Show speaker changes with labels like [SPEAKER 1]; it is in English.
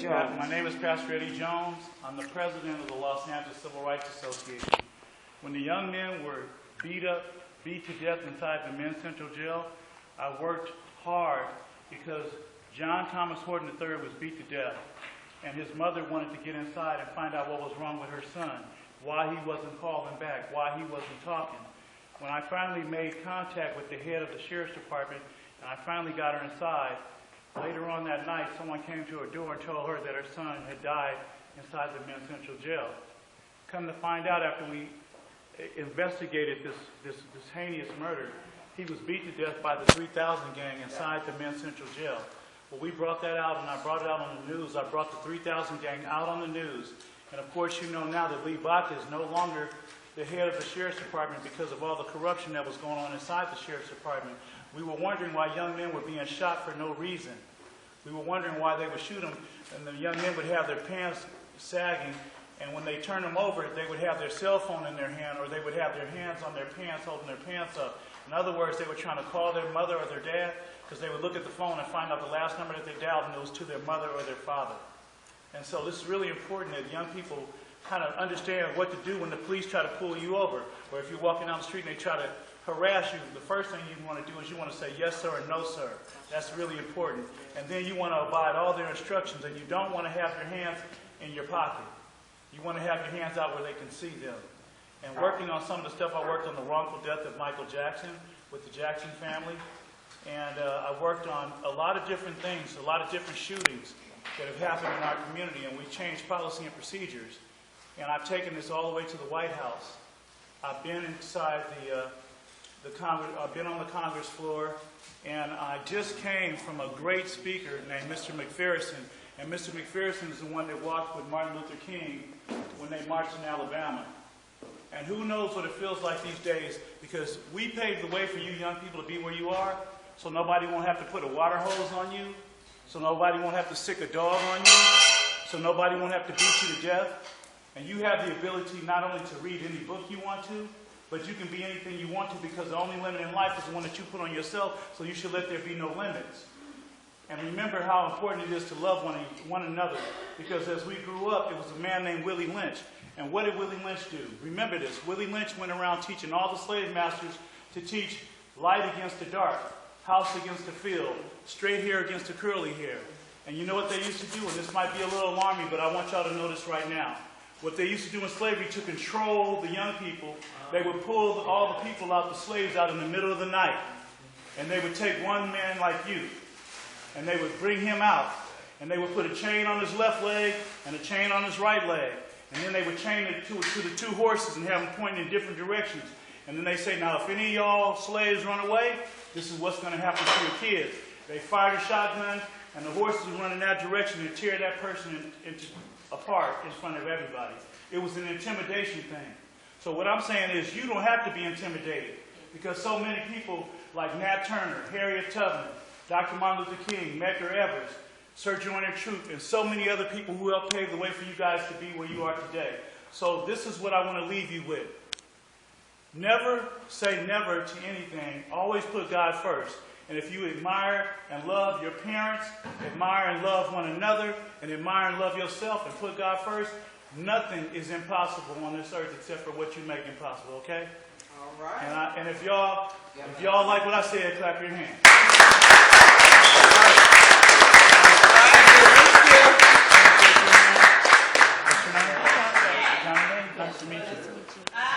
[SPEAKER 1] Jones.
[SPEAKER 2] My name is Pastor Eddie Jones. I'm the president of the Los Angeles Civil Rights Association. When the young men were beat to death inside the men's central jail, I worked hard because John Thomas Horton III was beat to death, and his mother wanted to get inside and find out what was wrong with her son, why he wasn't calling back, why he wasn't talking. When I finally made contact with the head of the sheriff's department, and I finally got her inside, later on that night, someone came to her door and told her that her son had died inside the men's central jail. Come to find out, after we investigated this heinous murder, he was beat to death by the 3000 gang inside the men's central jail. Well, we brought that out, and I brought it out on the news. I brought the 3000 gang out on the news. And of course, you know now that Lee Baca is no longer the head of the sheriff's department because of all the corruption that was going on inside the sheriff's department. We were wondering why young men were being shot for no reason. We were wondering why they would shoot them, and the young men would have their pants sagging, and when they turned them over, they would have their cell phone in their hand, or they would have their hands on their pants, holding their pants up. In other words, they were trying to call their mother or their dad, because they would look at the phone and find out the last number that they dialed, and it was to their mother or their father. And so this is really important that young people kind of understand what to do when the police try to pull you over, or if you're walking down the street and they try to harass you. The first thing you want to do is you want to say yes sir and no sir. That's really important. And then you want to abide all their instructions, and you don't want to have your hands in your pocket. You want to have your hands out where they can see them. And working on some of the stuff, I worked on the wrongful death of Michael Jackson with the Jackson family. And I worked on a lot of different things, a lot of different shootings that have happened in our community, and we changed policy and procedures. And I've taken this all the way to the White House. I've been inside the Congress, I've been on the Congress floor, and I just came from a great speaker named Mr. McPherson. And Mr. McPherson is the one that walked with Martin Luther King when they marched in Alabama. And who knows what it feels like these days, because we paved the way for you young people to be where you are, so nobody won't have to put a water hose on you, so nobody won't have to sick a dog on you, so nobody won't have to beat you to death. And you have the ability not only to read any book you want to, but you can be anything you want to, because the only limit in life is the one that you put on yourself, so you should let there be no limits. And remember how important it is to love one another, because as we grew up, it was a man named Willie Lynch. And what did Willie Lynch do? Remember this. Willie Lynch went around teaching all the slave masters to teach light against the dark, house against the field, straight hair against the curly hair. And you know what they used to do? And this might be a little alarming, but I want y'all to know this right now. What they used to do in slavery to control the young people, they would pull all the people out, the slaves out in the middle of the night. And they would take one man like you, and they would bring him out, and they would put a chain on his left leg and a chain on his right leg. And then they would chain it to the two horses and have them pointing in different directions. And then they say, now if any of y'all slaves run away, this is what's going to happen to your kids. They fired a shotgun, and the horses would run in that direction and tear that person apart in front of everybody. It was an intimidation thing. So what I'm saying is you don't have to be intimidated, because so many people like Nat Turner, Harriet Tubman, Dr. Martin Luther King, Medgar Evers, Sir Joyner Truth, and so many other people who helped pave the way for you guys to be where you are today. So this is what I want to leave you with. Never say never to anything. Always put God first. And if you admire and love your parents, admire and love one another, and admire and love yourself, and put God first, nothing is impossible on this earth except for what you make impossible, okay?
[SPEAKER 1] All right.
[SPEAKER 2] And if y'all like what I said, clap your hands. Nice to meet you.